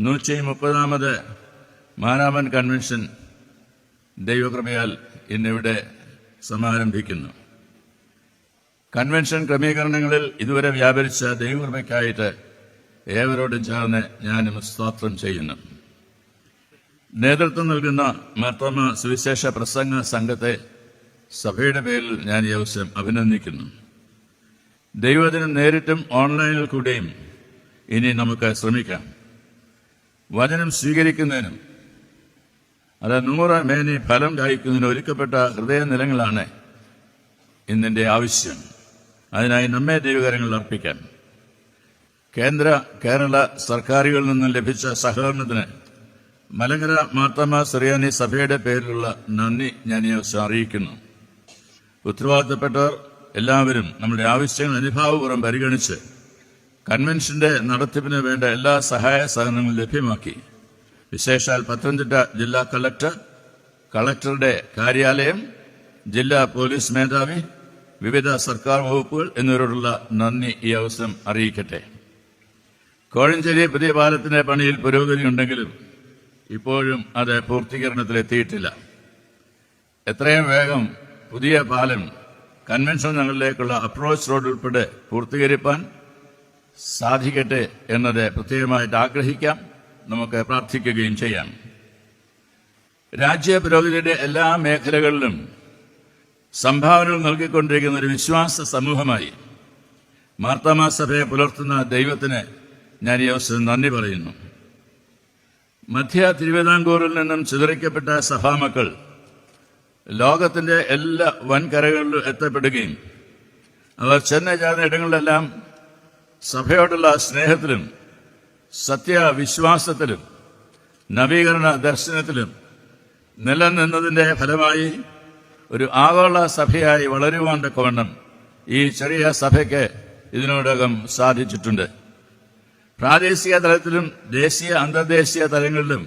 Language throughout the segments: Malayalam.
130ാമത് മാരാമൻ കൺവെൻഷൻ ദൈവകൃപയാൽ ഇന്നിവിടെ സമാരംഭിക്കുന്നു. കൺവെൻഷൻ ക്രമീകരണങ്ങളിൽ ഇതുവരെ വ്യാപരിച്ച ദൈവകൃപയ്ക്കായിട്ട് ഏവരോടും ചേർന്ന് ഞാനും സ്തോത്രം ചെയ്യുന്നു. നേതൃത്വം നൽകുന്ന മാർത്തോമാ സുവിശേഷ പ്രസംഗ സംഘത്തെ സഭയുടെ പേരിൽ ഞാൻ ഈ അവസരം അഭിനന്ദിക്കുന്നു. ദൈവവചനം നേരിട്ടും ഓൺലൈനിൽ കൂടെയും ഇനി നമുക്ക് ശ്രമിക്കാം. വചനം സ്വീകരിക്കുന്നതിനും അത് 100 മേനി ഫലം കായ്ക്കുന്നതിന് ഒരുക്കപ്പെട്ട ഹൃദയനിലങ്ങളാണ് ഇന്നിന്റെ ആവശ്യം. അതിനായി നമ്മെ ദൈവകാര്യങ്ങളിൽ അർപ്പിക്കാം. കേന്ദ്ര കേരള സർക്കാരുകളിൽ നിന്നും ലഭിച്ച സഹകരണത്തിന് മലങ്കര മാർത്തോമാ സുറിയാനി സഭയുടെ പേരിലുള്ള നന്ദി ഞാൻ ഈ അവസരം അറിയിക്കുന്നു. ഉത്തരവാദിത്തപ്പെട്ടവർ എല്ലാവരും നമ്മുടെ ആവശ്യങ്ങൾ അനുഭാവപൂർവ്വം പരിഗണിച്ച് കൺവെൻഷന്റെ നടത്തിപ്പിന് വേണ്ട എല്ലാ സഹായ സഹകരണങ്ങളും ലഭ്യമാക്കി. വിശേഷാൽ പത്തനംതിട്ട ജില്ലാ കളക്ടറുടെ കാര്യാലയം, ജില്ലാ പോലീസ് മേധാവി, വിവിധ സർക്കാർ വകുപ്പുകൾ എന്നിവരോടുള്ള നന്ദി ഈ അവസരം അറിയിക്കട്ടെ. കോഴഞ്ചേരി പുതിയ പാലത്തിന്റെ പണിയിൽ പുരോഗതിയുണ്ടെങ്കിലും ഇപ്പോഴും അത് പൂർത്തീകരണത്തിലെത്തിയിട്ടില്ല. എത്രയും വേഗം പുതിയ പാലം കൺവെൻഷൻ നഗറിലേക്കുള്ള അപ്രോച്ച് റോഡ് ഉൾപ്പെടെ പൂർത്തീകരിക്കാൻ സാധിക്കട്ടെ എന്നത് പ്രത്യേകമായിട്ട് ആഗ്രഹിക്കാം. നമുക്ക് പ്രാർത്ഥിക്കുകയും ചെയ്യാം. രാജ്യ പുരോഗതിയുടെ എല്ലാ മേഖലകളിലും സംഭാവനകൾ നൽകിക്കൊണ്ടിരിക്കുന്ന ഒരു വിശ്വാസ സമൂഹമായി മാർത്തോമാ സഭയെ പുലർത്തുന്ന ദൈവത്തിന് ഞാൻ ഈ അവസരം നന്ദി പറയുന്നു. മധ്യ തിരുവിതാംകൂറിൽ നിന്നും ചിതറിക്കപ്പെട്ട സഭാമക്കൾ ലോകത്തിന്റെ എല്ലാ വൻകരകളിലും എത്തപ്പെടുകയും അവർ ചെന്ന് ചേർന്ന ഇടങ്ങളിലെല്ലാം സഭയോടുള്ള സ്നേഹത്തിലും സത്യവിശ്വാസത്തിലും നവീകരണ ദർശനത്തിലും നിലനിന്നതിന്റെ ഫലമായി ഒരു ആഗോള സഭയായി വളരുവാൻ തക്കവണ്ണം ഈ ചെറിയ സഭയ്ക്ക് ഇതിനോടകം സാധിച്ചിട്ടുണ്ട്. പ്രാദേശിക തലത്തിലും ദേശീയ അന്തർദേശീയ തലങ്ങളിലും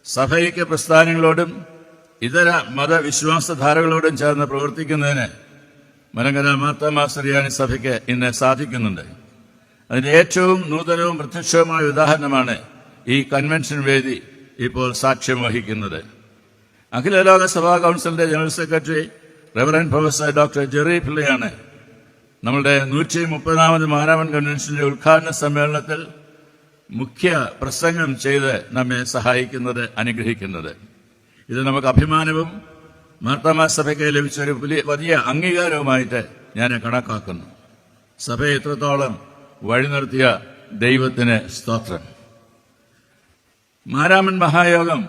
സഭൈക്യ പ്രസ്ഥാനങ്ങളോടും ഇതര മതവിശ്വാസധാരകളോടും ചേർന്ന് പ്രവർത്തിക്കുന്നതിന് മലങ്കര മാർത്തോമാ സുറിയാനി സഭയ്ക്ക് ഇന്ന് സാധിക്കുന്നുണ്ട്. അതിന്റെ ഏറ്റവും നൂതനവും പ്രത്യക്ഷവുമായ ഉദാഹരണമാണ് ഈ കൺവെൻഷൻ വേദി ഇപ്പോൾ സാക്ഷ്യം വഹിക്കുന്നത്. അഖില ലോക സഭാ കൗൺസിലിന്റെ general secretary reverend professor doctor Jerry പിള്ളയാണ് നമ്മളുടെ 130ാമത് മാരാമൻ കൺവെൻഷന്റെ ഉദ്ഘാടന സമ്മേളനത്തിൽ മുഖ്യ പ്രസംഗം ചെയ്ത് നമ്മെ സഹായിക്കുന്നത്, അനുഗ്രഹിക്കുന്നത്. ഇത് നമുക്ക് അഭിമാനവും മാർത്തോമാ സഭയ്ക്ക് ലഭിച്ച ഒരു വലിയ അംഗീകാരവുമായിട്ട് ഞാൻ കണക്കാക്കുന്നു. സഭയെ ഇത്രത്തോളം വഴി നിർത്തിയ ദൈവത്തിന് സ്തോത്രം. മാരാമൻ മഹായോഗം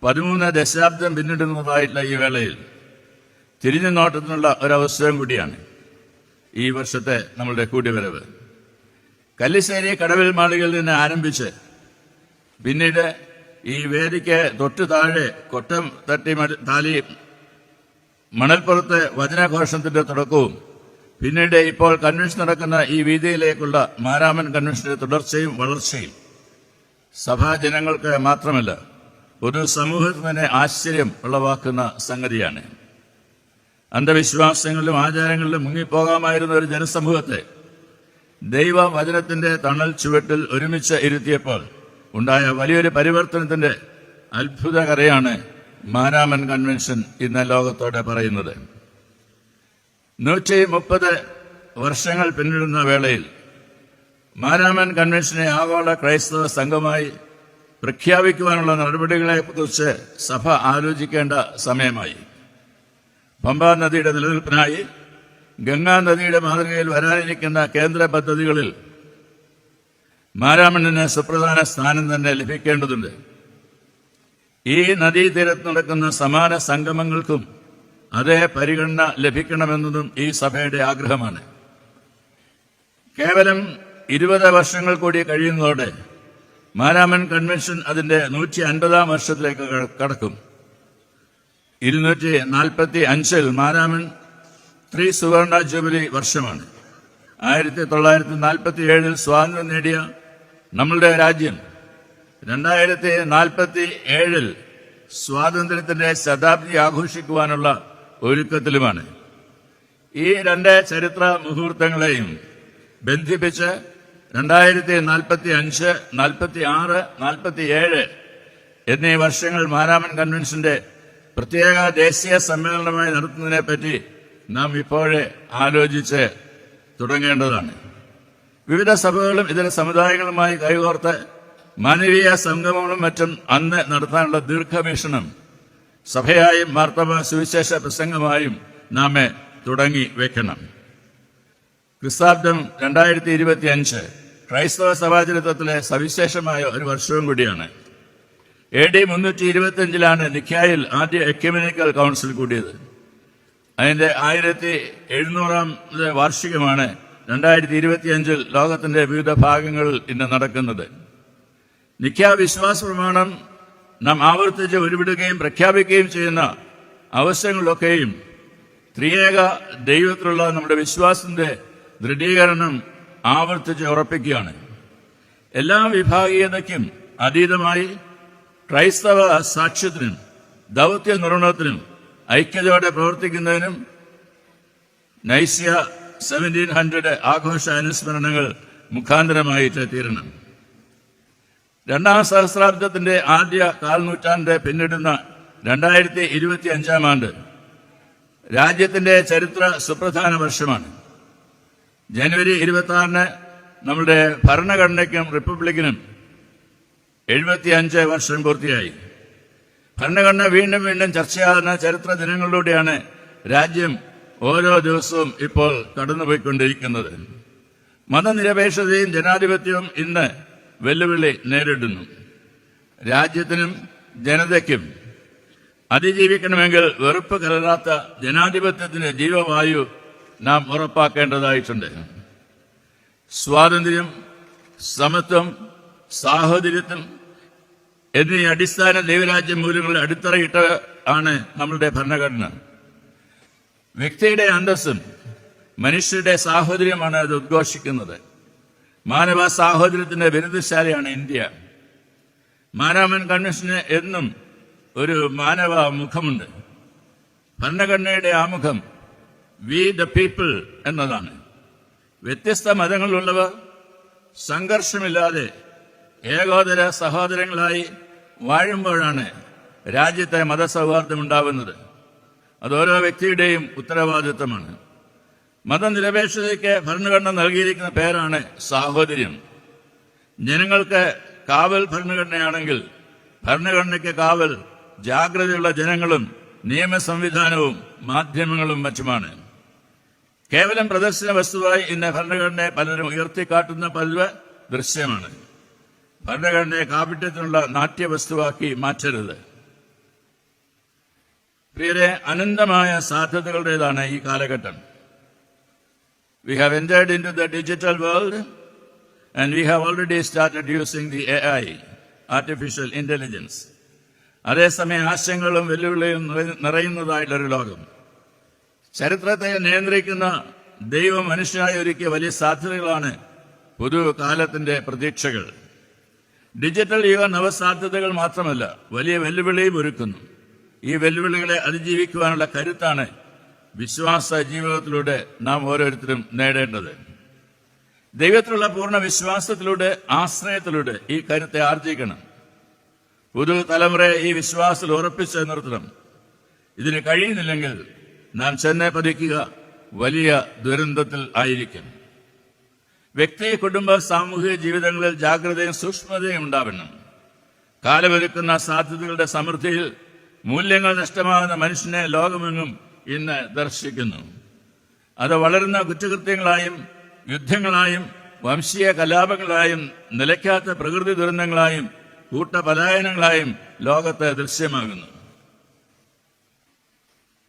13 ദശാബ്ദം പിന്നിടുന്നതായിട്ടുള്ള ഈ വേളയിൽ തിരിഞ്ഞു നോട്ടത്തിനുള്ള ഒരവസരം കൂടിയാണ് ഈ വർഷത്തെ നമ്മളുടെ കൂടിവരവ്. കല്ലിശ്ശേരി കടവിൽ മാളികയിൽ നിന്ന് ആരംഭിച്ച് പിന്നീട് ഈ വേദിക്ക് തൊട്ടു താഴെ കൊട്ടം തട്ടി താലി മണൽപ്പുറത്ത് വചനഘോഷത്തിന്റെ തുടക്കവും പിന്നീട് ഇപ്പോൾ കൺവെൻഷൻ നടക്കുന്ന ഈ വീതിയിലേക്കുള്ള മാരാമൻ കൺവെൻഷന്റെ തുടർച്ചയും വളർച്ചയും സഭാജനങ്ങൾക്ക് മാത്രമല്ല പൊതു സമൂഹത്തിന് തന്നെ ആശ്ചര്യം ഉളവാക്കുന്ന സംഗതിയാണ്. അന്ധവിശ്വാസങ്ങളിലും ആചാരങ്ങളിലും മുങ്ങിപ്പോകാമായിരുന്ന ഒരു ജനസമൂഹത്തെ ദൈവവചനത്തിന്റെ തണൽ ചുവട്ടിൽ ഒരുമിച്ച് ഇരുത്തിയപ്പോൾ ഉണ്ടായ വലിയൊരു പരിവർത്തനത്തിന്റെ അത്ഭുത കഥയാണ് മാരാമൻ കൺവെൻഷൻ ഇന്ന് ലോകത്തോടെ പറയുന്നത്. 130 വർഷങ്ങൾ പിന്നിടുന്ന വേളയിൽ മാരാമൻ കൺവെൻഷനെ ആഗോള ക്രൈസ്തവ സംഘമായി പ്രഖ്യാപിക്കുവാനുള്ള നടപടികളെക്കുറിച്ച് സഭ ആലോചിക്കേണ്ട സമയമായി. പമ്പാ നദിയുടെ നിലനിൽപ്പിനായി ഗംഗാ നദിയുടെ മാതൃകയിൽ വരാനിരിക്കുന്ന കേന്ദ്ര പദ്ധതികളിൽ മാരാമണിന് സുപ്രധാന സ്ഥാനം തന്നെ ലഭിക്കേണ്ടതുണ്ട്. ഈ നദീതീരത്ത് നടക്കുന്ന സമാന സംഗമങ്ങൾക്കും അതേ പരിഗണന ലഭിക്കണമെന്നതും ഈ സഭയുടെ ആഗ്രഹമാണ്. കേവലം 20 വർഷങ്ങൾ കൂടി കഴിയുന്നതോടെ മാരാമൻ കൺവെൻഷൻ അതിന്റെ 150ാം വർഷത്തിലേക്ക് കടക്കും. 245 മാരാമൻ സുവർണ ജൂബിലി വർഷമാണ്. 1947 സ്വാതന്ത്ര്യം നേടിയ നമ്മളുടെ രാജ്യം 2047 സ്വാതന്ത്ര്യത്തിന്റെ ശതാബ്ദി ആഘോഷിക്കുവാനുള്ള ഒരുക്കത്തിലുമാണ്. ഈ 2 ചരിത്ര മുഹൂർത്തങ്ങളെയും ബന്ധിപ്പിച്ച് 2045, 46, 47 എന്നീ വർഷങ്ങൾ മാരാമൻ കൺവെൻഷന്റെ പ്രത്യേക ദേശീയ സമ്മേളനമായി നടത്തുന്നതിനെപ്പറ്റി നാം ഇപ്പോഴേ ആലോചിച്ച് തുടങ്ങേണ്ടതാണ്. വിവിധ സഭകളും ഇതര സമുദായങ്ങളുമായി കൈകോർത്ത് മാനവീയ സംഗമങ്ങളും മറ്റും അന്ന് നടത്താനുള്ള ദീർഘവീക്ഷണം സഭയായും മാർത്തോമാ സുവിശേഷ പ്രസംഗമായും നാം തുടങ്ങി വെക്കണം. ക്രിസ്താബ്ദം 2025 ക്രൈസ്തവ സഭാചരിത്രത്തിലെ സവിശേഷമായ ഒരു വർഷവും കൂടിയാണ്. AD 325 നിഖ്യായിൽ ആദ്യ എക്യുമെനിക്കൽ കൗൺസിൽ കൂടിയത്. അതിന്റെ 1700 വാർഷികമാണ് 2025 ലോകത്തിന്റെ വിവിധ ഭാഗങ്ങളിൽ ഇന്ന് നടക്കുന്നത്. നിഖ്യാ വിശ്വാസ പ്രമാണം നാം ആവർത്തിച്ച് ഉരുവിടുകയും പ്രഖ്യാപിക്കുകയും ചെയ്യുന്ന അവസരങ്ങളിലൊക്കെയും ത്രിയേക ദൈവത്തിലുള്ള നമ്മുടെ വിശ്വാസത്തിന്റെ ദൃഢീകരണം ആവർത്തിച്ച് ഉറപ്പിക്കുകയാണ്. എല്ലാ വിഭാഗീയതയ്ക്കും അതീതമായി ക്രൈസ്തവ സാക്ഷ്യത്തിനും ദൗത്യ നിർവഹണത്തിനും ഐക്യതയോടെ പ്രവർത്തിക്കുന്നതിനും നൈസ്യ 1700 ആഘോഷ അനുസ്മരണങ്ങൾ മുഖാന്തരമായിട്ട് തീരണം. 2ാം സഹസ്രാബ്ദത്തിന്റെ ആദ്യ കാൽനൂറ്റാണ്ട് പിന്നിടുന്ന 2025 ആണ്ട് രാജ്യത്തിന്റെ ചരിത്ര സുപ്രധാന വർഷമാണ്. ജനുവരി 26 നമ്മുടെ ഭരണഘടനയ്ക്കും റിപ്പബ്ലിക്കിനും 75 വർഷം പൂർത്തിയായി. ഭരണഘടന വീണ്ടും വീണ്ടും ചർച്ചയാകുന്ന ചരിത്ര ദിനങ്ങളിലൂടെയാണ് രാജ്യം ഓരോ ദിവസവും ഇപ്പോൾ കടന്നുപോയിക്കൊണ്ടിരിക്കുന്നത്. മതനിരപേക്ഷതയും ജനാധിപത്യവും ഇന്ന് വെല്ലുവിളി നേരിടുന്നു. രാജ്യത്തിനും ജനതയ്ക്കും അതിജീവിക്കണമെങ്കിൽ വെറുപ്പ് കലരാത്ത ജനാധിപത്യത്തിന്റെ ജീവവായു നാം ഉറപ്പാക്കേണ്ടതായിട്ടുണ്ട്. സ്വാതന്ത്ര്യം, സമത്വം, സാഹോദര്യത്വം എന്നീ അടിസ്ഥാന ദൈവരാജ്യ മൂല്യങ്ങളുടെ അടിത്തറയിട്ട ആണ് നമ്മളുടെ ഭരണഘടന. വ്യക്തിയുടെ അന്തസ്സും മനുഷ്യരുടെ സാഹോദര്യമാണ് അത് ഉദ്ഘോഷിക്കുന്നത്. മാനവ സാഹോദര്യത്തിന്റെ വിരുദ്ധശാലയാണ് ഇന്ത്യ. മാരാമൻ കൺവെൻഷന് എന്നും ഒരു മാനവ മുഖമുണ്ട്. ഭരണഘടനയുടെ ആമുഖം വി ദ പീപ്പിൾ എന്നതാണ്. വ്യത്യസ്ത മതങ്ങളിലുള്ളവർ സംഘർഷമില്ലാതെ ഏകോദര സഹോദരങ്ങളായി വാഴുമ്പോഴാണ് രാജ്യത്തെ മതസൗഹാർദ്ദം ഉണ്ടാവുന്നത്. അത് ഓരോ വ്യക്തിയുടെയും ഉത്തരവാദിത്വമാണ്. മതനിരപേക്ഷതയ്ക്ക് ഭരണഘടന നൽകിയിരിക്കുന്ന പേരാണ് സാഹോദര്യം. ജനങ്ങൾക്ക് കാവൽ ഭരണഘടനയാണെങ്കിൽ ഭരണഘടനയ്ക്ക് കാവൽ ജാഗ്രതയുള്ള ജനങ്ങളും നിയമ സംവിധാനവും മാധ്യമങ്ങളും മറ്റുമാണ്. കേവലം പ്രദർശന വസ്തുവായി ഇന്ന് ഭരണഘടനയെ പലരും ഉയർത്തിക്കാട്ടുന്ന പതിവ് ദൃശ്യമാണ്. ഭരണഘടനയെ കാപട്യത്തിനുള്ള നാട്യവസ്തുവാക്കി മാറ്റരുത്. പ്രിയരെ, അനന്തമായ സാധ്യതകളുടേതാണ് ഈ കാലഘട്ടം. We have entered into the digital world and we have already started using the AI, artificial intelligence. അതേസമയം ആശയങ്ങളും വെല്ലുവിളിയും നിറയുന്നതായിട്ടുള്ളൊരു ലോകം. ചരിത്രത്തെ നിയന്ത്രിക്കുന്ന ദൈവം മനുഷ്യനായി ഒരുക്കിയ വലിയ സാധ്യതകളാണ് പുതുകാലത്തിന്റെ പ്രതീക്ഷകൾ. ഡിജിറ്റൽ യുഗ നവസാധ്യതകൾ മാത്രമല്ല, വലിയ വെല്ലുവിളിയും ഒരുക്കുന്നു. ഈ വെല്ലുവിളികളെ അതിജീവിക്കുവാനുള്ള കരുത്താണ് വിശ്വാസ ജീവിതത്തിലൂടെ നാം ഓരോരുത്തരും നേടേണ്ടത്. ദൈവത്തിലുള്ള പൂർണ്ണ വിശ്വാസത്തിലൂടെ, ആശ്രയത്തിലൂടെ ഈ കരുത്തെ ആർജിക്കണം. പുതുതലമുറയെ ഈ വിശ്വാസത്തിൽ ഉറപ്പിച്ച് നിർത്തണം. ഇതിന് കഴിയുന്നില്ലെങ്കിൽ നാം ചെന്നെ പതിക്കുക വലിയ ദുരന്തത്തിൽ ആയിരിക്കും. വ്യക്തി, കുടുംബ, സാമൂഹിക ജീവിതങ്ങളിൽ ജാഗ്രതയും സൂക്ഷ്മതയും ഉണ്ടാവണം. കാലമൊരുക്കുന്ന സാധ്യതകളുടെ സമൃദ്ധിയിൽ മൂല്യങ്ങൾ നഷ്ടമാകുന്ന മനുഷ്യനെ ലോകമെങ്ങും ഇന്ന് ദർശിക്കുന്നു. അത് വളരുന്ന കുറ്റകൃത്യങ്ങളായും യുദ്ധങ്ങളായും വംശീയ കലാപങ്ങളായും നിലയ്ക്കാത്ത പ്രകൃതി ദുരന്തങ്ങളായും കൂട്ടപലായനങ്ങളായും ലോകത്ത് ദൃശ്യമാകുന്നു.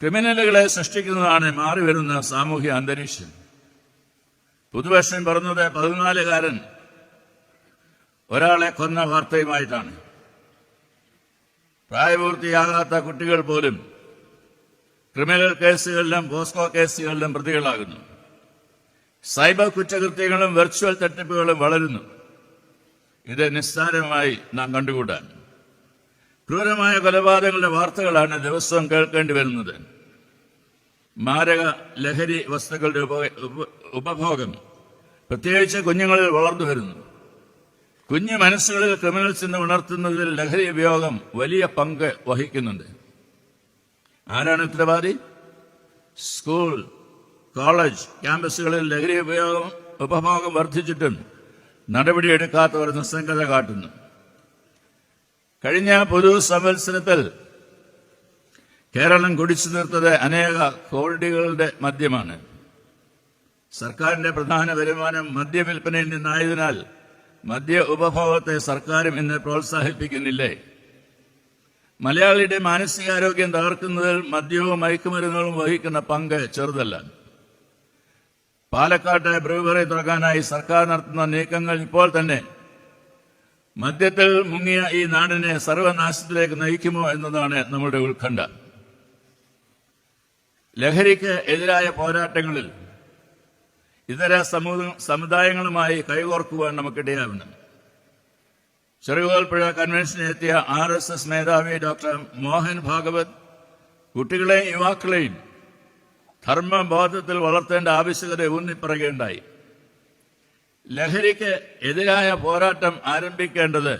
ക്രിമിനലുകളെ സൃഷ്ടിക്കുന്നതാണ് മാറിവരുന്ന സാമൂഹ്യ അന്തരീക്ഷം. പുതുവർഷം പറഞ്ഞത് 14കാരൻ ഒരാളെ കൊന്ന വാർത്തയുമായിട്ടാണ്. പ്രായപൂർത്തിയാകാത്ത കുട്ടികൾ പോലും ക്രിമിനൽ കേസുകളിലും പോസ്കോ കേസുകളിലും പ്രതികളാകുന്നു. സൈബർ കുറ്റകൃത്യങ്ങളും വെർച്വൽ തട്ടിപ്പുകളും വളരുന്നു. ഇത് നിസ്സാരമായി നാം കണ്ടുകൂടാൻ. ക്രൂരമായ കൊലപാതകങ്ങളുടെ വാർത്തകളാണ് ദിവസവും കേൾക്കേണ്ടി വരുന്നത്. മാരക ലഹരി വസ്തുക്കളുടെ ഉപഭോഗം പ്രത്യേകിച്ച് കുഞ്ഞുങ്ങളിൽ വളർന്നു വരുന്നു. കുഞ്ഞു മനസ്സുകളിൽ ക്രിമിനൽ ചിന്ത ഉണർത്തുന്നതിൽ ലഹരി ഉപയോഗം വലിയ പങ്ക് വഹിക്കുന്നുണ്ട്. ആരാണ് ഉത്തരവാദി? സ്കൂൾ, കോളേജ് ക്യാമ്പസുകളിൽ ലഹരി ഉപഭോഗം വർദ്ധിച്ചിട്ടും നടപടിയെടുക്കാത്തവർ നിസ്സംഗത കാട്ടുന്നു. കഴിഞ്ഞ പൊതു സംവത്സരത്തിൽ കേരളം കുടിച്ചു തീർത്തത് അനേക കോടികളുടെ മദ്യമാണ്. സർക്കാരിന്റെ പ്രധാന വരുമാനം മദ്യവിൽപ്പനയിൽ നിന്നായതിനാൽ മദ്യ ഉപഭോഗത്തെ സർക്കാരും ഇന്ന് പ്രോത്സാഹിപ്പിക്കുന്നില്ലേ? മലയാളിയുടെ മാനസികാരോഗ്യം തകർക്കുന്നതിൽ മദ്യവും മയക്കുമരുന്നുകളും വഹിക്കുന്ന പങ്ക് ചെറുതല്ല. പാലക്കാട്ട് ബ്രൂവറി തുറക്കാനായി സർക്കാർ നടത്തുന്ന നീക്കങ്ങൾ ഇപ്പോൾ തന്നെ മദ്യത്തിൽ മുങ്ങിയ ഈ നാടിനെ സർവനാശത്തിലേക്ക് നയിക്കുമോ എന്നതാണ് നമ്മുടെ ഉത്കണ്ഠ. ലഹരിക്ക് എതിരായ പോരാട്ടങ്ങളിൽ ഇതര സമുദായങ്ങളുമായി കൈകോർക്കുവാൻ നമുക്കിടയാവണം. ചെറുകോൽപ്പുഴ കൺവെൻഷനെത്തിയ RSS മേധാവി ഡോക്ടർ മോഹൻ ഭാഗവത് കുട്ടികളെയും യുവാക്കളെയും ധർമ്മബോധത്തിൽ വളർത്തേണ്ട ആവശ്യകത ഊന്നിപ്പറയുകയുണ്ടായി. ലഹരിക്ക് എതിരായ പോരാട്ടം ആരംഭിക്കേണ്ടത്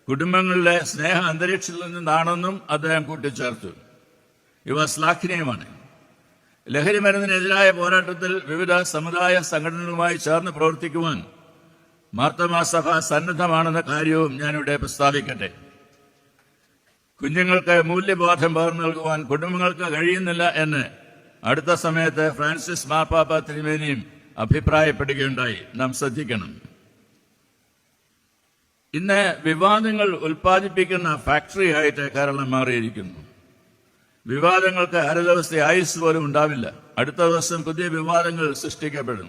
കുടുംബങ്ങളിലെ സ്നേഹ അന്തരീക്ഷത്തിൽ നിന്നാണെന്നും അദ്ദേഹം കൂട്ടിച്ചേർത്തു. ഇവ ശ്ലാഘനീയമാണ്. ലഹരി മരുന്നിനെതിരായ പോരാട്ടത്തിൽ വിവിധ സമുദായ സംഘടനകളുമായി ചേർന്ന് പ്രവർത്തിക്കുവാൻ മാർത്തോമാ സഭ സന്നദ്ധമാണെന്ന കാര്യവും ഞാനിവിടെ പ്രസ്താവിക്കട്ടെ. കുഞ്ഞുങ്ങൾക്ക് മൂല്യബോധം പകർന്നു നൽകുവാൻ കുടുംബങ്ങൾക്ക് കഴിയുന്നില്ല എന്ന് അടുത്ത സമയത്ത് ഫ്രാൻസിസ് മാർപ്പാപ്പ തിരുമേനിയും അഭിപ്രായപ്പെടുകയുണ്ടായി. നാം ശ്രദ്ധിക്കണം. ഇന്ന് വിവാദങ്ങൾ ഉൽപ്പാദിപ്പിക്കുന്ന ഫാക്ടറി ആയിട്ട് കേരളം മാറിയിരിക്കുന്നു. വിവാദങ്ങൾക്ക് അര ദിവസത്തെ ആയുസ് പോലും ഉണ്ടാവില്ല. അടുത്ത ദിവസം പുതിയ വിവാദങ്ങൾ സൃഷ്ടിക്കപ്പെടും.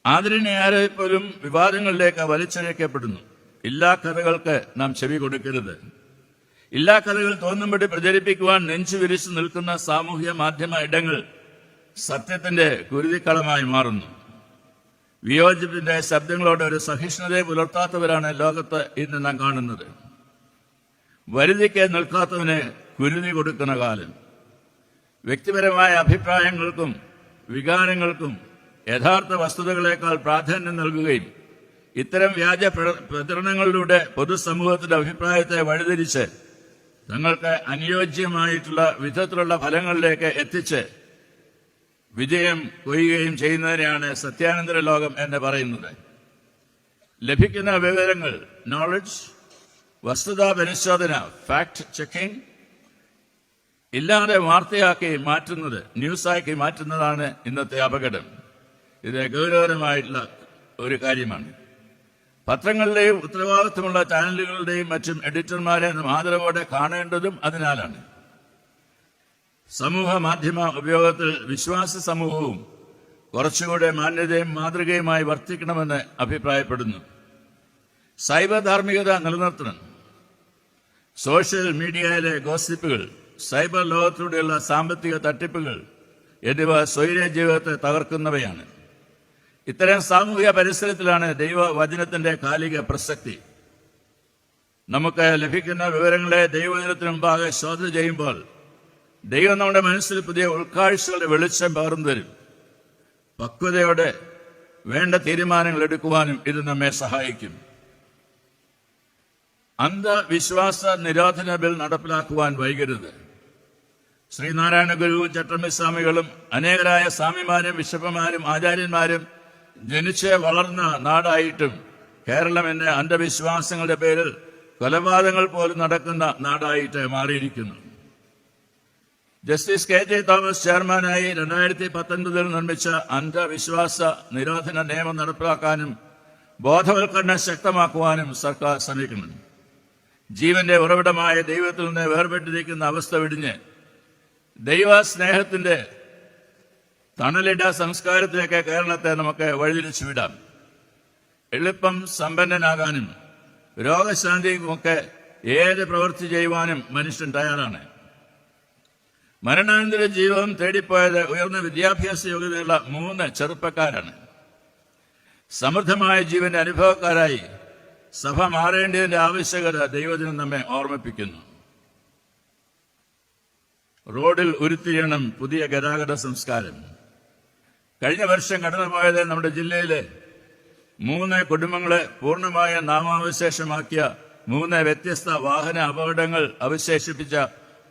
ആദരണീയരെ പോലും വിവാദങ്ങളിലേക്ക് വലിച്ചഴക്കപ്പെടുന്നു. ഇല്ലാ കഥകൾക്ക് നാം ചെവി കൊടുക്കരുത്. ഇല്ലാ കഥകൾ തോന്നുമ്പടി പ്രചരിപ്പിക്കുവാൻ നെഞ്ചു വിരിച്ചു നിൽക്കുന്ന സാമൂഹ്യ മാധ്യമ ഇടങ്ങൾ സത്യത്തിന്റെ കുരുതിക്കളമായി മാറുന്നു. വിയോജിപ്പിന്റെ ശബ്ദങ്ങളോട് ഒരു സഹിഷ്ണുതയെ പുലർത്താത്തവരാണ് ലോകത്ത് ഇന്ന് നാം കാണുന്നത്. വരുതിക്ക് നിൽക്കാത്തവന് കുരുതി കൊടുക്കുന്ന കാലം. വ്യക്തിപരമായ അഭിപ്രായങ്ങൾക്കും വികാരങ്ങൾക്കും യഥാർത്ഥ വസ്തുതകളേക്കാൾ പ്രാധാന്യം നൽകുകയും ഇത്തരം വ്യാജ പ്രചരണങ്ങളിലൂടെ പൊതുസമൂഹത്തിന്റെ അഭിപ്രായത്തെ വഴിതിരിച്ച് തങ്ങൾക്ക് അനുയോജ്യമായിട്ടുള്ള വിധത്തിലുള്ള ഫലങ്ങളിലേക്ക് എത്തിച്ച് വിജയം കൊയ്യുകയും ചെയ്യുന്നതിനെയാണ് സത്യാനന്തര ലോകം എന്ന് പറയുന്നത്. ലഭിക്കുന്ന വിവരങ്ങൾ, നോളജ്, വസ്തുതാ പരിശോധന, ഫാക്ട് ചെക്കിംഗ് ഇല്ലാതെ വാർത്തയാക്കി മാറ്റുന്നത്, ന്യൂസാക്കി മാറ്റുന്നതാണ് ഇന്നത്തെ അപകടം. ഇത് ഗൗരവകരമായിട്ടുള്ള ഒരു കാര്യമാണ്. പത്രങ്ങളിലെയും ഉത്തരവാദിത്വമുള്ള ചാനലുകളുടെയും മറ്റും എഡിറ്റർമാരെ നാം ആദരവോടെ കാണേണ്ടതും അതിനാലാണ്. സമൂഹ മാധ്യമ ഉപയോഗത്തിൽ വിശ്വാസ സമൂഹവും കുറച്ചുകൂടെ മാന്യതയും മാതൃകയുമായി വർത്തിക്കണമെന്ന് അഭിപ്രായപ്പെടുന്നു. സൈബർ ധാർമ്മികത നിലനിർത്തണം. സോഷ്യൽ മീഡിയയിലെ ഗോസിപ്പുകൾ, സൈബർ ലോകത്തിലൂടെയുള്ള സാമ്പത്തിക തട്ടിപ്പുകൾ എന്നിവ സ്വൈര്യ ജീവിതത്തെ തകർക്കുന്നവയാണ്. ഇത്തരം സാമൂഹിക പരിസരത്തിലാണ് ദൈവവചനത്തിന്റെ കാലിക പ്രസക്തി. നമുക്ക് ലഭിക്കുന്ന വിവരങ്ങളെ ദൈവവചനത്തിന് മുമ്പാകെ ശോധന ചെയ്യുമ്പോൾ ദൈവം നമ്മുടെ മനസ്സിൽ പുതിയ ഉൾക്കാഴ്ചകളുടെ വെളിച്ചം പകർന്നു തരും. പക്വതയോടെ വേണ്ട തീരുമാനങ്ങൾ എടുക്കുവാനും ഇത് നമ്മെ സഹായിക്കും. അന്ധവിശ്വാസ നിരോധന ബിൽ നടപ്പിലാക്കുവാൻ വൈകരുത്. ശ്രീനാരായണ ഗുരുവും ചട്ടമ്പിസ്വാമികളും അനേകരായ സ്വാമിമാരും ബിഷപ്പുമാരും ആചാര്യന്മാരും ജനിച്ച് വളർന്ന നാടായിട്ടും കേരളം എന്ന അന്ധവിശ്വാസങ്ങളുടെ പേരിൽ കൊലപാതകങ്ങൾ പോലും നടക്കുന്ന നാടായിട്ട് മാറിയിരിക്കുന്നു. ജസ്റ്റിസ് KJ തോമസ് ചെയർമാനായി 2019 നിർമ്മിച്ച അന്ധവിശ്വാസ നിരോധന നിയമം നടപ്പിലാക്കാനും ബോധവൽക്കരണം ശക്തമാക്കുവാനും സർക്കാർ ശ്രമിക്കണം. ജീവന്റെ ഉറവിടമായ ദൈവത്തിൽ നിന്ന് വേർപെട്ടിരിക്കുന്ന അവസ്ഥ വെടിഞ്ഞ് ദൈവസ്നേഹത്തിന്റെ തണലിട സംസ്കാരത്തിലേക്ക് കേരളത്തെ നമുക്ക് വഴിതിരിച്ചു വിടാം. എളുപ്പം സമ്പന്നനാകാനും രോഗശാന്തിയുമൊക്കെ ഏത് പ്രവൃത്തി ചെയ്യുവാനും മനുഷ്യൻ തയ്യാറാണ്. മരണാനന്തര ജീവിതം തേടിപ്പോയത് ഉയർന്ന വിദ്യാഭ്യാസ യോഗ്യതയുള്ള 3 ചെറുപ്പക്കാരാണ്. സമൃദ്ധമായ ജീവന്റെ അനുഭവക്കാരായി സഭ മാറേണ്ടതിന്റെ ആവശ്യകത ദൈവജനം നമ്മെ ഓർമ്മിപ്പിക്കുന്നു. റോഡിൽ ഉരുത്തിരിയണം പുതിയ ഗതാഗത സംസ്കാരം. കഴിഞ്ഞ വർഷം കടന്നുപോയത് നമ്മുടെ ജില്ലയിലെ 3 കുടുംബങ്ങളെ പൂർണ്ണമായ നാമാവശേഷമാക്കിയ 3 വ്യത്യസ്ത വാഹന അപകടങ്ങൾ അവശേഷിപ്പിച്ച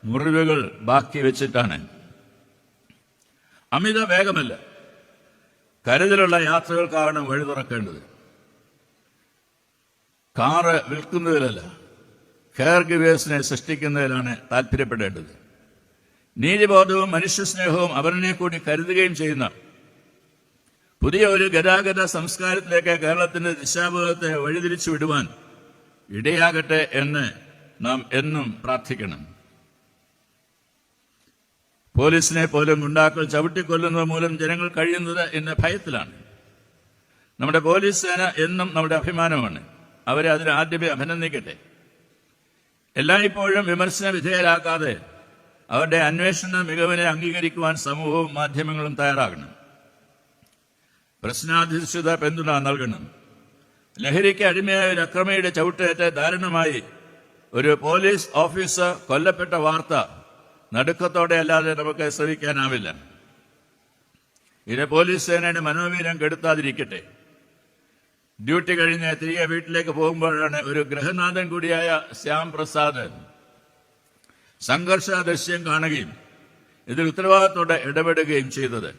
മുറിവുകൾ ബാക്കി വെച്ചിട്ടാണ്. അമിത വേഗമല്ല, കരുതലുള്ള യാത്രകൾക്കാണ് വഴി തുറക്കേണ്ടത്. Car വിൽക്കുന്നതിലല്ല, care ഗിവേഴ്സിനെ സൃഷ്ടിക്കുന്നതിലാണ് താല്പര്യപ്പെടേണ്ടത്. നീതിബോധവും മനുഷ്യസ്നേഹവും അവരിനെ കൂടി കരുതുകയും ചെയ്യുന്ന പുതിയ ഒരു ഗതാഗത സംസ്കാരത്തിലേക്ക് കേരളത്തിന്റെ ദിശാബോധത്തെ വഴിതിരിച്ചു വിടുവാൻ ഇടയാകട്ടെ എന്ന് നാം എന്നും പ്രാർത്ഥിക്കണം. പോലീസിനെ പോലും ഗുണ്ടാക്കൾ ചവിട്ടിക്കൊല്ലുന്നത് മൂലം ജനങ്ങൾ കഴിയുന്നത് എന്ന ഭയത്തിലാണ്. നമ്മുടെ പോലീസ് സേന എന്നും നമ്മുടെ അഭിമാനമാണ്. അവരെ അതിന് ആദ്യമേ അഭിനന്ദിക്കട്ടെ. എല്ലായ്പ്പോഴും വിമർശന വിധേയരാക്കാതെ അവരുടെ അന്വേഷണ മികവിനെ അംഗീകരിക്കുവാൻ സമൂഹവും മാധ്യമങ്ങളും തയ്യാറാകണം. പ്രശ്നാധിഷ്ഠിത പിന്തുണ നൽകണം. ലഹരിക്ക് അടിമയായ ഒരു അക്രമിയുടെ ചവിട്ടേറ്റ് ദാരുണമായി ഒരു പോലീസ് ഓഫീസർ കൊല്ലപ്പെട്ട വാർത്ത നടുക്കത്തോടെ അല്ലാതെ നമുക്ക് ശ്രവിക്കാനാവില്ല. ഇത് പോലീസ് സേനയുടെ മനോവീര്യം കെടുത്താതിരിക്കട്ടെ. ഡ്യൂട്ടി കഴിഞ്ഞ് തിരികെ വീട്ടിലേക്ക് പോകുമ്പോഴാണ് ഒരു ഗൃഹനാഥൻ കൂടിയായ ശ്യാം പ്രസാദ് സംഘർഷ ദൃശ്യം കാണുകയും ഇതിൽ ഉത്തരവാദിത്തോടെ ഇടപെടുകയും ചെയ്തത്.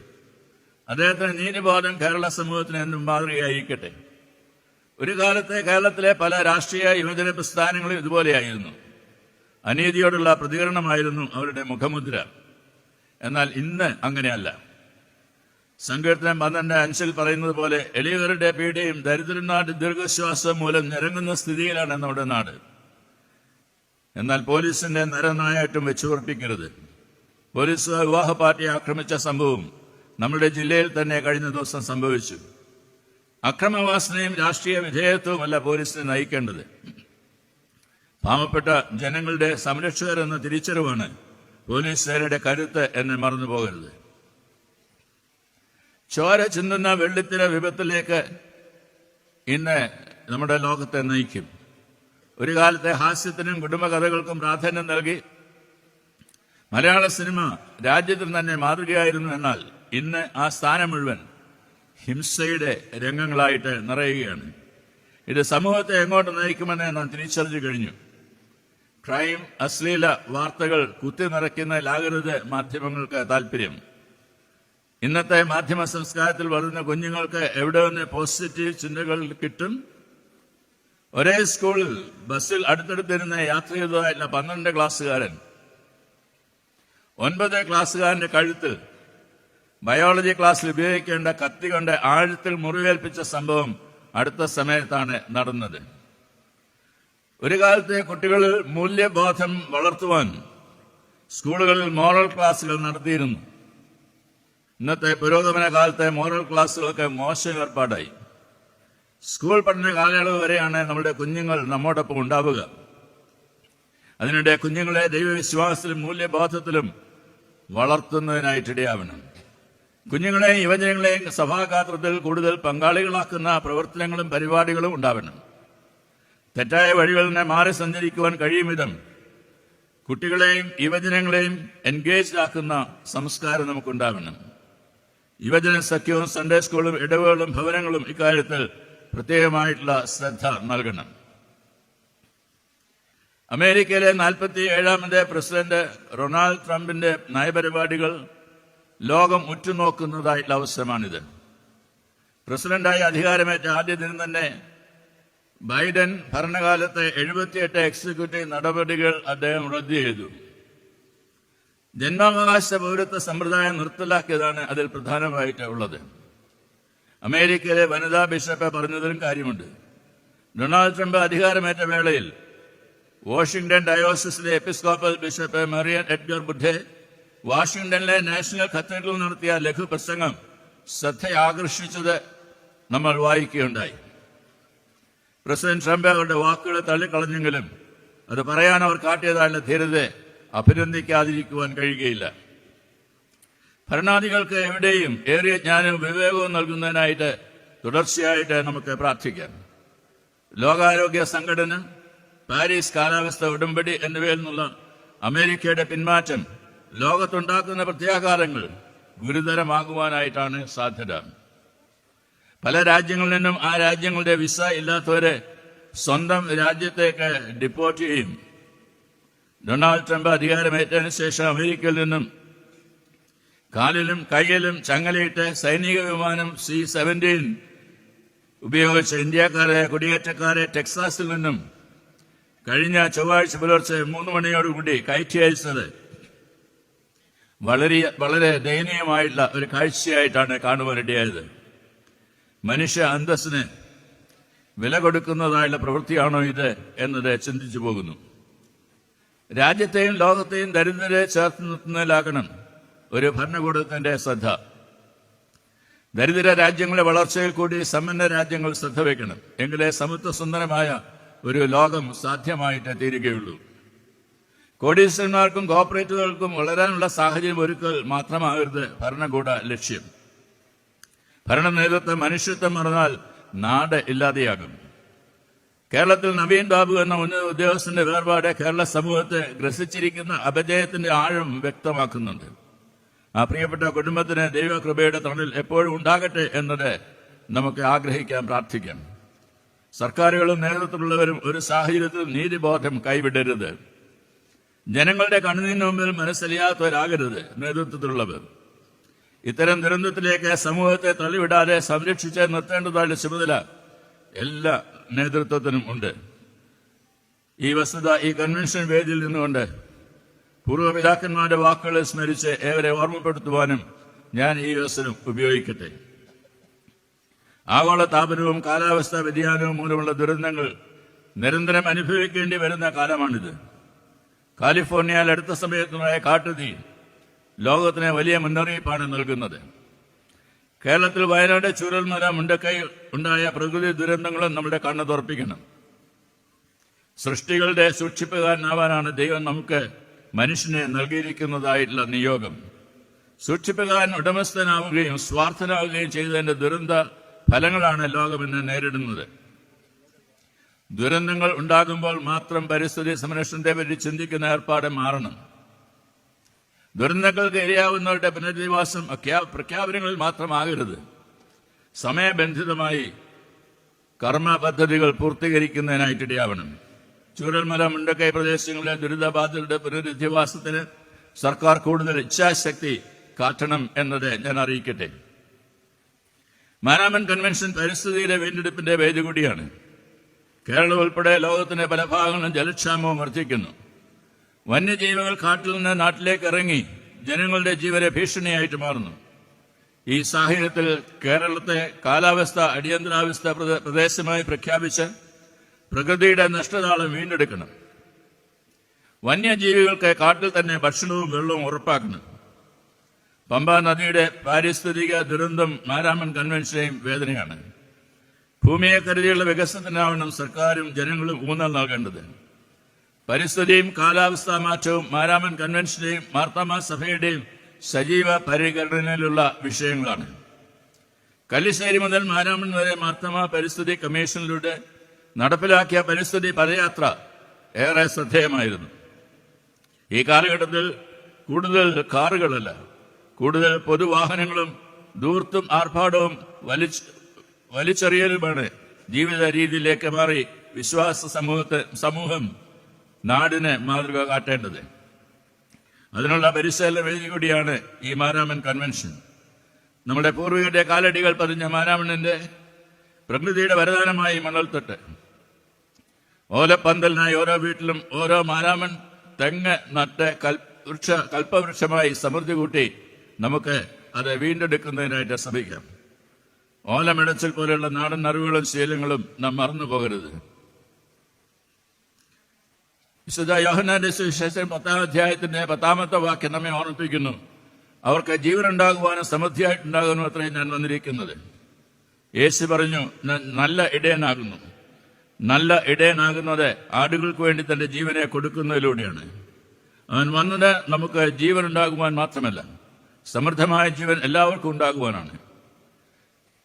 അദ്ദേഹത്തിന് നീതിബോധം കേരള സമൂഹത്തിന് എന്നും മാതൃകയായിരിക്കട്ടെ. ഒരു കാലത്തെ കേരളത്തിലെ പല രാഷ്ട്രീയ യുവജന പ്രസ്ഥാനങ്ങളും ഇതുപോലെയായിരുന്നു. അനീതിയോടുള്ള പ്രതികരണമായിരുന്നു അവരുടെ മുഖമുദ്ര. എന്നാൽ ഇന്ന് അങ്ങനെയല്ല. സങ്കീർത്തനം 12:5 പറയുന്നത് പോലെ എളിയവരുടെ പീഡയും ദരിദ്രന്മാരുടെ ദീർഘശ്വാസം മൂലം നിരങ്ങുന്ന സ്ഥിതിയിലാണ് നമ്മുടെ നാട്. എന്നാൽ പോലീസിന്റെ നരനായിട്ടും വെച്ചുറപ്പിക്കരുത്. പോലീസ് വിവാഹ പാർട്ടിയെ ആക്രമിച്ച സംഭവം നമ്മുടെ ജില്ലയിൽ തന്നെ കഴിഞ്ഞ ദിവസം സംഭവിച്ചു. അക്രമവാസനയും രാഷ്ട്രീയ വിധേയത്വവുമല്ല പോലീസിനെ നയിക്കേണ്ടത്. പാവപ്പെട്ട ജനങ്ങളുടെ സംരക്ഷകർ എന്ന തിരിച്ചറിവാണ് പോലീസ് സേനയുടെ കരുത്ത് എന്ന് മറന്നു പോകരുത്. ചോര ചിന്തുന്ന വെള്ളിത്തിര വിപത്തിലേക്ക് ഇന്ന് നമ്മുടെ ലോകത്തെ നയിക്കും. ഒരു കാലത്തെ ഹാസ്യത്തിനും കുടുംബകഥകൾക്കും പ്രാധാന്യം നൽകി മലയാള സിനിമ രാജ്യത്തിന് തന്നെ മാതൃകയായിരുന്നു. എന്നാൽ ഇന്ന് ആ സ്ഥാനം മുഴുവൻ ഹിംസയുടെ രംഗങ്ങളായിട്ട് നിറയുകയാണ്. ഇത് സമൂഹത്തെ എങ്ങോട്ട് നയിക്കുമെന്ന് നാം തിരിച്ചറിഞ്ഞു കഴിഞ്ഞു. ക്രൈം, അശ്ലീല വാർത്തകൾ കുത്തി നിറയ്ക്കുന്നതിലാകരുത് മാധ്യമങ്ങൾക്ക് താല്പര്യം. ഇന്നത്തെ മാധ്യമ സംസ്കാരത്തിൽ വളരുന്ന കുഞ്ഞുങ്ങൾക്ക് എവിടെ നിന്ന് പോസിറ്റീവ് ചിന്തകൾ കിട്ടും? ഒരേ സ്കൂളിൽ ബസ്സിൽ അടുത്തടുത്തിരുന്ന് യാത്ര ചെയ്തതായിട്ടുള്ള 12 ക്ലാസ്സുകാരൻ 9 ക്ലാസ്സുകാരന്റെ കഴുത്തിൽ ബയോളജി ക്ലാസ്സിൽ ഉപയോഗിക്കേണ്ട കത്തി കൊണ്ട് ആഴത്തിൽ മുറിവേൽപ്പിച്ച സംഭവം അടുത്ത സമയത്താണ് നടന്നത്. ഒരു കാലത്തെ കുട്ടികളിൽ മൂല്യബോധം വളർത്തുവാൻ സ്കൂളുകളിൽ മോറൽ ക്ലാസുകൾ നടത്തിയിരുന്നു. ഇന്നത്തെ പുരോഗമന കാലത്തെ മോറൽ ക്ലാസുകളൊക്കെ മോശം ഏർപ്പാടായി. സ്കൂൾ പഠന കാലയളവ് വരെയാണ് നമ്മുടെ കുഞ്ഞുങ്ങൾ നമ്മോടൊപ്പം ഉണ്ടാവുക. അതിനിടെ കുഞ്ഞുങ്ങളെ ദൈവവിശ്വാസത്തിലും മൂല്യബോധത്തിലും വളർത്തുന്നതിനായിട്ടിടയാവണം. കുഞ്ഞുങ്ങളെയും യുവജനങ്ങളെയും സഭാഗാത്രത്തിൽ കൂടുതൽ പങ്കാളികളാക്കുന്ന പ്രവർത്തനങ്ങളും പരിപാടികളും ഉണ്ടാവണം. തെറ്റായ വഴികളിൽ നിന്ന് മാറി സഞ്ചരിക്കുവാൻ കഴിയും വിധം കുട്ടികളെയും യുവജനങ്ങളെയും എൻഗേജ്ഡ് ആക്കുന്ന സംസ്കാരം നമുക്കുണ്ടാവണം. യുവജന സഖ്യവും സൺഡേ സ്കൂളും ഇടവുകളും ഭവനങ്ങളും ഇക്കാര്യത്തിൽ പ്രത്യേകമായിട്ടുള്ള ശ്രദ്ധ നൽകണം. അമേരിക്കയിലെ 47ാമത് പ്രസിഡന്റ് ഡൊണാൾഡ് ട്രംപിന്റെ നയപരിപാടികൾ ലോകം ഉറ്റുനോക്കുന്നതായിട്ടുള്ള അവസരമാണിത്. പ്രസിഡന്റായി അധികാരമേറ്റ ആദ്യ ദിനം തന്നെ ബൈഡൻ ഭരണകാലത്തെ 78 എക്സിക്യൂട്ടീവ് നടപടികൾ അദ്ദേഹം റദ്ദു ചെയ്തു. ജന്മാവകാശ പൗരത്വ സമ്പ്രദായം നിർത്തലാക്കിയതാണ് അതിൽ പ്രധാനമായിട്ട് ഉള്ളത്. അമേരിക്കയിലെ വനിതാ ബിഷപ്പ് പറഞ്ഞതിലും കാര്യമുണ്ട്. ഡൊണാൾഡ് ട്രംപ് അധികാരമേറ്റ വേളയിൽ വാഷിംഗ്ടൺ ഡയോസിസിലെ എപ്പിസ്കോപ്പൽ ബിഷപ്പ് മറിയൻ എഡ്ഗർ ബുദ്ധെ വാഷിംഗ്ടണിലെ നാഷണൽ കത്തീഡ്രലിൽ നടത്തിയ ലഘു പ്രസംഗം ശ്രദ്ധയാകർഷിച്ചത് നമ്മൾ വായിക്കുകയുണ്ടായി. പ്രസിഡന്റ് ട്രംപ് അവരുടെ വാക്കുകളെ തള്ളിക്കളഞ്ഞെങ്കിലും അത് പറയാൻ അവർ കാട്ടിയതായുള്ള ധീരതയെ അഭിനന്ദിക്കാതിരിക്കുവാൻ കഴിയുകയില്ല. ഭരണാധികൾക്ക് എവിടെയും ഏറിയ ജ്ഞാനവും വിവേകവും നൽകുന്നതിനായിട്ട് തുടർച്ചയായിട്ട് നമുക്ക് പ്രാർത്ഥിക്കാം. ലോകാരോഗ്യ സംഘടന, പാരീസ് കാലാവസ്ഥ ഉടമ്പടി എന്നിവയിൽ നിന്നുള്ള അമേരിക്കയുടെ പിന്മാറ്റം ലോകത്തുണ്ടാക്കുന്ന പ്രത്യാഘാതങ്ങൾ ഗുരുതരമാകുവാനായിട്ടാണ് സാധ്യത. പല രാജ്യങ്ങളിൽ നിന്നും ആ രാജ്യങ്ങളുടെ വിസ ഇല്ലാത്തവരെ സ്വന്തം രാജ്യത്തേക്ക് ഡിപ്പോർട്ട് ചെയ്യും. ഡൊണാൾഡ് ട്രംപ് അധികാരമേറ്റതിനു ശേഷം അമേരിക്കയിൽ നിന്നും കാലിലും കയ്യിലും ചങ്ങലയിട്ട് സൈനിക വിമാനം C-17 ഉപയോഗിച്ച ഇന്ത്യക്കാരെ കുടിയേറ്റക്കാരെ ടെക്സാസിൽ നിന്നും കഴിഞ്ഞ ചൊവ്വാഴ്ച പുലർച്ചെ 3 മണിയോടുകൂടി കയറ്റി അയച്ചത് വളരെ ദയനീയമായിട്ടുള്ള ഒരു കാഴ്ചയായിട്ടാണ് കാണുവാനിടയായത്. മനുഷ്യ അന്തസ്സിന് വില കൊടുക്കുന്നതായുള്ള പ്രവൃത്തിയാണോ ഇത് എന്നത് ചിന്തിച്ചു പോകുന്നു. രാജ്യത്തെയും ലോകത്തെയും ദരിദ്രരെ ചേർത്ത് നിർത്തുന്നതിലാകണം ഒരു ഭരണകൂടത്തിന്റെ ശ്രദ്ധ. ദരിദ്ര രാജ്യങ്ങളുടെ വളർച്ചയിൽ കൂടി സമ്പന്ന രാജ്യങ്ങൾ ശ്രദ്ധ വയ്ക്കണം. എങ്കിലേ സമത്വസുന്ദരമായ ഒരു ലോകം സാധ്യമായിട്ട് തീരുകയുള്ളൂ. കോടീശ്വരന്മാർക്കും കോർപ്പറേറ്റുകൾക്കും വളരാനുള്ള സാഹചര്യം ഒരുക്കൽ മാത്രമാകരുത് ഭരണകൂട ലക്ഷ്യം. ഭരണ നേതൃത്വം മനുഷ്യത്വം മറന്നാൽ നാട് ഇല്ലാതെയാകും. കേരളത്തിൽ നവീൻ ബാബു എന്ന ഉന്നത ഉദ്യോഗസ്ഥന്റെ വേർപാട് കേരള സമൂഹത്തെ ഗ്രസിച്ചിരിക്കുന്ന അപജയത്തിന്റെ ആഴം വ്യക്തമാക്കുന്നുണ്ട്. ആ പ്രിയപ്പെട്ട കുടുംബത്തിന് ദൈവകൃപയുടെ തണൽ എപ്പോഴും ഉണ്ടാകട്ടെ എന്നത് നമുക്ക് ആഗ്രഹിക്കാം, പ്രാർത്ഥിക്കാം. സർക്കാരുകളും നേതൃത്വമുള്ളവരും ഒരു സാഹചര്യത്തിൽ നീതിബോധം കൈവിടരുത്. ജനങ്ങളുടെ കണ്ണുനീരിന് മുമ്പിൽ മനസ്സലിയാത്തവരാകരുത് നേതൃത്വത്തിലുള്ളവർ. ഇത്തരം ദുരന്തത്തിലേക്ക് സമൂഹത്തെ തള്ളിവിടാതെ സംരക്ഷിച്ച് നിർത്തേണ്ടതായുള്ള ചുമതല എല്ലാ നേതൃത്വത്തിനും ഉണ്ട്. ഈ വസ്തുത ഈ കൺവെൻഷൻ വേദിയിൽ നിന്നുകൊണ്ട് പൂർവ്വപിതാക്കന്മാരുടെ വാക്കുകളെ സ്മരിച്ച് ഏവരെ ഓർമ്മപ്പെടുത്തുവാനും ഞാൻ ഈ അവസരം ഉപയോഗിക്കട്ടെ. ആഗോള താപനവും കാലാവസ്ഥാ വ്യതിയാനവും മൂലമുള്ള ദുരന്തങ്ങൾ നിരന്തരം അനുഭവിക്കേണ്ടി വരുന്ന കാലമാണിത്. കാലിഫോർണിയയിൽ അടുത്ത സമയത്തുണ്ടായ കാട്ടുതീ ലോകത്തിന് വലിയ മുന്നറിയിപ്പാണ് നൽകുന്നത്. കേരളത്തിൽ വയനാട്, ചൂരൽമല, മുണ്ടക്കൈ ഉണ്ടായ പ്രകൃതി ദുരന്തങ്ങളും നമ്മുടെ കണ്ണ് തുറപ്പിക്കണം. സൃഷ്ടികളുടെ സൂക്ഷിപ്പുകാരനാവാനാണ് ദൈവം നമുക്ക് മനുഷ്യനെ നൽകിയിരിക്കുന്നതായിട്ടുള്ള നിയോഗം. സൂക്ഷിപ്പുകാരൻ ഉടമസ്ഥനാവുകയും സ്വാർത്ഥനാവുകയും ചെയ്തതിന്റെ ദുരന്ത ഫലങ്ങളാണ് ലോകം ഇന്ന് നേരിടുന്നത്. ദുരന്തങ്ങൾ ഉണ്ടാകുമ്പോൾ മാത്രം പരിസ്ഥിതി സംരക്ഷണത്തെ പറ്റി ചിന്തിക്കുന്ന ഏർപ്പാട് മാറണം. ദുരന്തങ്ങൾക്ക് ഇരയാവുന്നവരുടെ പുനരധിവാസം പ്രഖ്യാപനങ്ങളിൽ മാത്രമാകരുത്. സമയബന്ധിതമായി കർമ്മ പദ്ധതികൾ പൂർത്തീകരിക്കുന്നതിനായിട്ടിടയാവണം. ചൂരൽമല, മുണ്ടക്കൈ പ്രദേശങ്ങളിലെ ദുരിതബാധിതരുടെ പുനരധിവാസത്തിന് സർക്കാർ കൂടുതൽ ഇച്ഛാശക്തി കാട്ടണം എന്നത് ഞാൻ അറിയിക്കട്ടെ. മാരാമൺ കൺവെൻഷൻ പരിസ്ഥിതിയുടെ വീണ്ടെടുപ്പിന്റെ വേദി കൂടിയാണ്. കേരളം ഉൾപ്പെടെ ലോകത്തിന്റെ പല ഭാഗങ്ങളിലും ജലക്ഷാമവും വർദ്ധിക്കുന്നു. വന്യജീവികൾ കാട്ടിൽ നിന്ന് നാട്ടിലേക്ക് ഇറങ്ങി ജനങ്ങളുടെ ജീവനെ ഭീഷണിയായിട്ട് മാറുന്നു. ഈ സാഹചര്യത്തിൽ കേരളത്തെ കാലാവസ്ഥ അടിയന്തരാവസ്ഥ പ്രദേശമായി പ്രഖ്യാപിച്ച് പ്രകൃതിയുടെ നഷ്ടതാളം വീണ്ടെടുക്കണം. വന്യജീവികൾക്ക് കാട്ടിൽ തന്നെ ഭക്ഷണവും വെള്ളവും ഉറപ്പാക്കണം. പമ്പാ നദിയുടെ പാരിസ്ഥിതിക ദുരന്തം മാരാമൺ കൺവെൻഷനെയും വേദനയാണ്. ഭൂമിയെ കരുതിയുള്ള വികസനത്തിനാവണം സർക്കാരും ജനങ്ങളും ഊന്നൽ നൽകേണ്ടത്. പരിസ്ഥിതിയും കാലാവസ്ഥാ മാറ്റവും മാരാമൺ കൺവെൻഷന്റെയും മാർത്തോമാ സഭയുടെയും സജീവ പരിഗണനയിലുള്ള വിഷയങ്ങളാണ്. കല്ലിശ്ശേരി മുതൽ മാരാമൺ വരെ മാർത്തോമാ പരിസ്ഥിതി കമ്മീഷനിലൂടെ നടപ്പിലാക്കിയ പരിസ്ഥിതി പദയാത്ര ഏറെ ശ്രദ്ധേയമായിരുന്നു. ഈ കാലഘട്ടത്തിൽ കൂടുതൽ കാറുകളല്ല, കൂടുതൽ പൊതുവാഹനങ്ങളും ധൂർത്തും ആർഭാടവും വലിച്ചെറിയലുമാണ് ജീവിത രീതിയിലേക്ക് മാറി വിശ്വാസ സമൂഹം നാടിന് മാതൃക കാട്ടേണ്ടത്. അതിനുള്ള പരിശീലന വേദി കൂടിയാണ് ഈ മാരാമൺ കൺവെൻഷൻ. നമ്മുടെ പൂർവികരുടെ കാലടികൾ പതിഞ്ഞ മാരാമണിന്റെ പ്രകൃതിയുടെ വരദാനമായി മണൽത്തൊട്ട് ഓലപ്പന്തലിനായി ഓരോ വീട്ടിലും ഓരോ മാരാമൺ തെങ്ങ് നട്ട് കൽപ്പവൃക്ഷമായി സമൃദ്ധി കൂട്ടി നമുക്ക് അത് വീണ്ടെടുക്കുന്നതിനായിട്ട് ശ്രമിക്കാം. ഓലമിടച്ചിൽ പോലെയുള്ള നാടൻ അറിവുകളും ശീലങ്ങളും നാം മറന്നു പോകരുത്. വിശുദ്ധ യോഹന്നാന്റെ സുവിശേഷം 10-ാം അധ്യായത്തിന്റെ 10-ാമത്തെ വാക്യം നമ്മെ ഓർമ്മിപ്പിക്കുന്നു, അവർക്ക് ജീവനുണ്ടാകുവാനും സമൃദ്ധിയായിട്ടുണ്ടാകുവാനും അത്രയും ഞാൻ വന്നിരിക്കുന്നത്. യേശു പറഞ്ഞു, നല്ല ഇടയനാകുന്നു. നല്ല ഇടയനാകുന്നത് ആടുകൾക്ക് വേണ്ടി തന്റെ ജീവനെ കൊടുക്കുന്നതിലൂടെയാണ്. അവൻ വന്നത് നമുക്ക് ജീവൻ ഉണ്ടാകുവാൻ മാത്രമല്ല, സമൃദ്ധമായ ജീവൻ എല്ലാവർക്കും ഉണ്ടാകുവാനാണ്.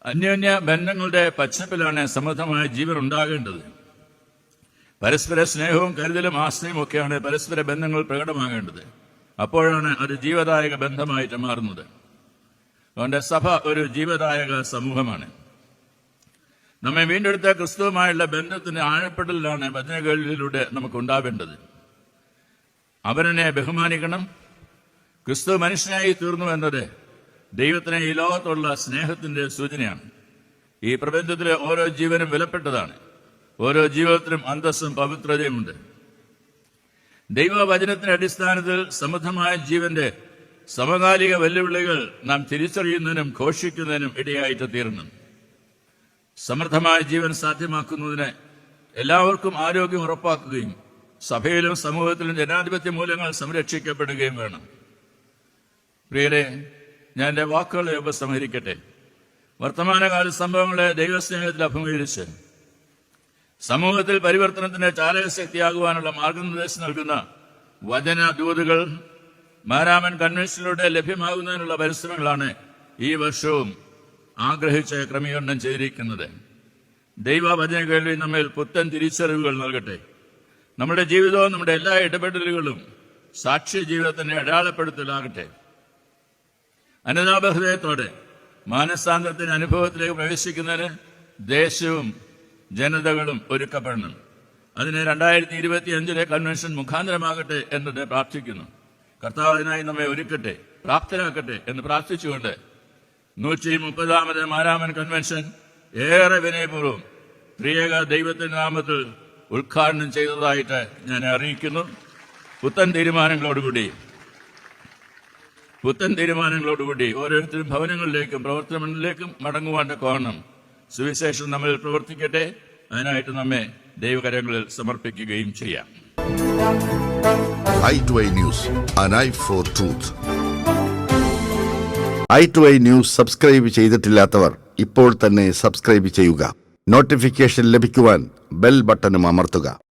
അന്യോന്യ ബന്ധങ്ങളുടെ പശ്ചാത്തലത്തിലാണ് സമൃദ്ധമായ ജീവൻ ഉണ്ടാകേണ്ടത്. പരസ്പര സ്നേഹവും കരുതലും ആശ്രയവും ഒക്കെയാണ് പരസ്പര ബന്ധങ്ങൾ പ്രകടമാകേണ്ടത്. അപ്പോഴാണ് അത് ജീവദായക ബന്ധമായിട്ട് മാറുന്നത്. അതുകൊണ്ട് സഭ ഒരു ജീവദായക സമൂഹമാണ്. നമ്മെ വീണ്ടെടുത്ത ക്രിസ്തുവുമായുള്ള ബന്ധത്തിന് ആഴപ്പെടലാണ് വചനങ്ങളിലൂടെ നമുക്ക് ഉണ്ടാവേണ്ടത്. അവനെ ബഹുമാനിക്കണം. ക്രിസ്തു മനുഷ്യനായി തീർന്നു എന്നത് ദൈവത്തിന് ഈ ലോകത്തുള്ള സ്നേഹത്തിന്റെ സൂചനയാണ്. ഈ പ്രപഞ്ചത്തിലെ ഓരോ ജീവനും വിലപ്പെട്ടതാണ്. ഓരോ ജീവിതത്തിനും അന്തസ്സും പവിത്രതയുമുണ്ട്. ദൈവവചനത്തിന്റെ അടിസ്ഥാനത്തിൽ സമൃദ്ധമായ ജീവന്റെ സമകാലിക വെല്ലുവിളികൾ നാം തിരിച്ചറിയുന്നതിനും ഘോഷിക്കുന്നതിനും ഇടയായിട്ട് തീർന്നു. സമൃദ്ധമായ ജീവൻ സാധ്യമാക്കുന്നതിന് എല്ലാവർക്കും ആരോഗ്യം ഉറപ്പാക്കുകയും സഭയിലും സമൂഹത്തിലും ജനാധിപത്യ മൂല്യങ്ങൾ സംരക്ഷിക്കപ്പെടുകയും വേണം. പ്രിയരെ, ഞാൻ എൻ്റെ വാക്കുകളെ ഉപസംഹരിക്കട്ടെ. വർത്തമാനകാല സംഭവങ്ങളെ ദൈവസ്നേഹത്തിൽ അഭിമുഖീകരിച്ച് സമൂഹത്തിൽ പരിവർത്തനത്തിന്റെ ചാലകശക്തിയാകുവാനുള്ള മാർഗനിർദ്ദേശം നൽകുന്ന വചന ദൂതുകൾ മാരാമൻ കൺവെൻഷനിലൂടെ ലഭ്യമാകുന്നതിനുള്ള പരിശ്രമങ്ങളാണ് ഈ വർഷവും ആഗ്രഹിച്ച് ക്രമീകരണം ചെയ്തിരിക്കുന്നത്. ദൈവവചന കേൾവി നമ്മിൽ പുത്തൻ തിരിച്ചറിവുകൾ നൽകട്ടെ. നമ്മുടെ ജീവിതവും നമ്മുടെ എല്ലാ ഇടപെടലുകളും സാക്ഷ്യ ജീവിതത്തിന്റെ അടയാളപ്പെടുത്തലാകട്ടെ. അനുതാപഹൃദയത്തോടെ മാനസാന്തരത്തിന്റെ അനുഭവത്തിലേക്ക് പ്രവേശിക്കുന്നതിന് ദേശവും ജനതകളും ഒരുക്കപ്പെടണം. അതിന് 2025 കൺവെൻഷൻ മുഖാന്തരമാകട്ടെ എന്നത് പ്രാർത്ഥിക്കുന്നു. കർത്താവ് അതിനായി നമ്മെ ഒരുക്കട്ടെ, പ്രാപ്തരാക്കട്ടെ എന്ന് പ്രാർത്ഥിച്ചുകൊണ്ട് 130ാമത് മാരാമൻ കൺവെൻഷൻ ഏറെ വിനയപൂർവ്വം ത്രിയേക ദൈവത്തിന്റെ നാമത്തിൽ ഉദ്ഘാടനം ചെയ്തതായിട്ട് ഞാൻ അറിയിക്കുന്നു. പുത്തൻ തീരുമാനങ്ങളോടുകൂടി ഓരോരുത്തരും ഭവനങ്ങളിലേക്കും പ്രവർത്തനങ്ങളിലേക്കും മടങ്ങുവാൻ കോണം സുവിശേഷം നമ്മിൽ പ്രവർത്തിക്കട്ടെ. അതിനായിട്ട് നമ്മെ ദൈവകരങ്ങളിൽ സമർപ്പിക്കുകയും ചെയ്യാം. i2i News, an eye for truth. i2i News subscribe ചെയ്തിട്ടില്ലാത്തവർ ഇപ്പോൾ തന്നെ സബ്സ്ക്രൈബ് ചെയ്യുക. നോട്ടിഫിക്കേഷൻ ലഭിക്കുവാൻ ബെൽ ബട്ടണും അമർത്തുക.